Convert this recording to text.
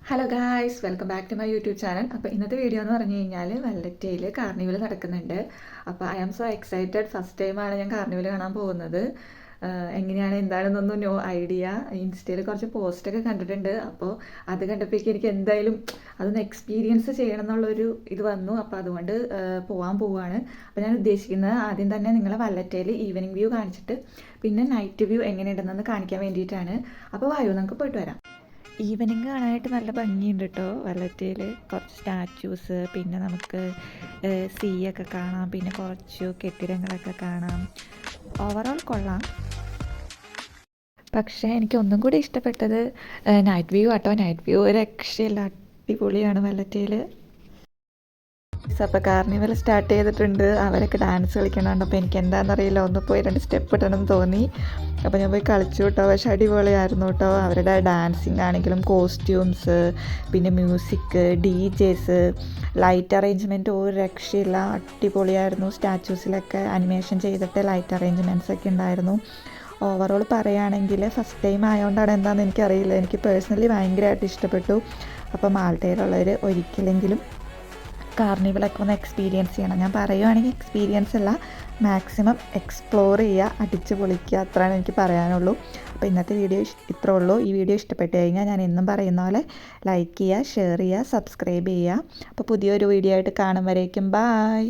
Hello guys, welcome back to my YouTube channel. അപ്പോൾ ഇന്നത്തെ video എന്ന് പറഞ്ഞു കഴിഞ്ഞാൽ വല്ലറ്റയിൽ കാർണിവൽ നടക്കുന്നുണ്ട്. അപ്പോൾ I am so excited. First ടൈമാണ് ഞാൻ കാർണിവൽ കാണാൻ പോകുന്നത്. എങ്ങനെയാണ് എന്താണെന്നൊന്നും നോ ഐഡിയ. ഇൻസ്റ്റയിൽ കുറച്ച് പോസ്റ്റൊക്കെ കണ്ടിട്ടുണ്ട്. അപ്പോൾ അത് കണ്ടപ്പോഴേക്കും എനിക്ക് എന്തായാലും അതൊന്ന് എക്സ്പീരിയൻസ് ചെയ്യണം എന്നുള്ളൊരു ഇത് വന്നു. അപ്പോൾ അതുകൊണ്ട് പോകാൻ പോവുകയാണ്. അപ്പോൾ ഞാൻ ഉദ്ദേശിക്കുന്നത് ആദ്യം തന്നെ നിങ്ങളെ വല്ലറ്റയിൽ ഈവനിങ് വ്യൂ കാണിച്ചിട്ട് പിന്നെ നൈറ്റ് വ്യൂ എങ്ങനെയുണ്ടെന്ന് കാണിക്കാൻ വേണ്ടിയിട്ടാണ്. അപ്പോൾ വായു, നമുക്ക് പോയിട്ട് വരാം. ഈവനിങ് കാണാനായിട്ട് നല്ല ഭംഗിയുണ്ട് കേട്ടോ. വല്ലറ്റയിൽ കുറച്ച് സ്റ്റാച്യൂസ്, പിന്നെ നമുക്ക് സീയൊക്കെ കാണാം, പിന്നെ കുറച്ച് കെട്ടിടങ്ങളൊക്കെ കാണാം. ഓവറോൾ കൊള്ളാം. പക്ഷേ എനിക്ക് ഒന്നും കൂടി ഇഷ്ടപ്പെട്ടത് നൈറ്റ് വ്യൂ ആട്ടോ. നൈറ്റ് വ്യൂ ഒരു രക്ഷയില്ല, അടിപൊളിയാണ് വല്ലറ്റയിൽ. അപ്പോൾ കാർണിവൽ സ്റ്റാർട്ട് ചെയ്തിട്ടുണ്ട്. അവരൊക്കെ ഡാൻസ് കളിക്കണുണ്ട്. അപ്പോൾ എനിക്ക് എന്താണെന്നറിയില്ല, ഒന്ന് പോയി 2 സ്റ്റെപ്പ് ഇടണമെന്ന് തോന്നി. അപ്പോൾ ഞാൻ പോയി കളിച്ചു കേട്ടോ. പക്ഷെ അടിപൊളിയായിരുന്നു കേട്ടോ. അവരുടെ ഡാൻസിങ് ആണെങ്കിലും കോസ്റ്റ്യൂംസ്, പിന്നെ മ്യൂസിക്, DJs, ലൈറ്റ് അറേഞ്ച്മെൻറ്റ് ഒരു രക്ഷയില്ല, അടിപൊളിയായിരുന്നു. സ്റ്റാച്യൂസിലൊക്കെ അനിമേഷൻ ചെയ്തിട്ട് ലൈറ്റ് അറേഞ്ച്മെൻറ്റ്സ് ഒക്കെ ഉണ്ടായിരുന്നു. ഓവറോൾ പറയുകയാണെങ്കിൽ ഫസ്റ്റ് ടൈം ആയതുകൊണ്ടാണ് എന്താണെന്ന് എനിക്കറിയില്ല, എനിക്ക് പേഴ്സണലി ഭയങ്കരമായിട്ട് ഇഷ്ടപ്പെട്ടു. അപ്പോൾ മാൾട്ടയിലുള്ളവർ ഒരിക്കലെങ്കിലും കാർണിവലൊക്കെ ഒന്ന് എക്സ്പീരിയൻസ് ചെയ്യണം. ഞാൻ പറയുവാണെങ്കിൽ എക്സ്പീരിയൻസ് അല്ല, മാക്സിമം എക്സ്പ്ലോർ ചെയ്യുക, അടിച്ച് പൊളിക്കുക, അത്രയാണ് എനിക്ക് പറയാനുള്ളൂ. അപ്പോൾ ഇന്നത്തെ വീഡിയോ ഇത്രേ ഉള്ളൂ. ഈ വീഡിയോ ഇഷ്ടപ്പെട്ട് കഴിഞ്ഞാൽ ഞാൻ എന്നും പറയുന്ന പോലെ ലൈക്ക് ചെയ്യുക, ഷെയർ ചെയ്യുക, സബ്സ്ക്രൈബ് ചെയ്യുക. അപ്പോൾ പുതിയൊരു വീഡിയോ ആയിട്ട് കാണും വരേക്കും ബായ്.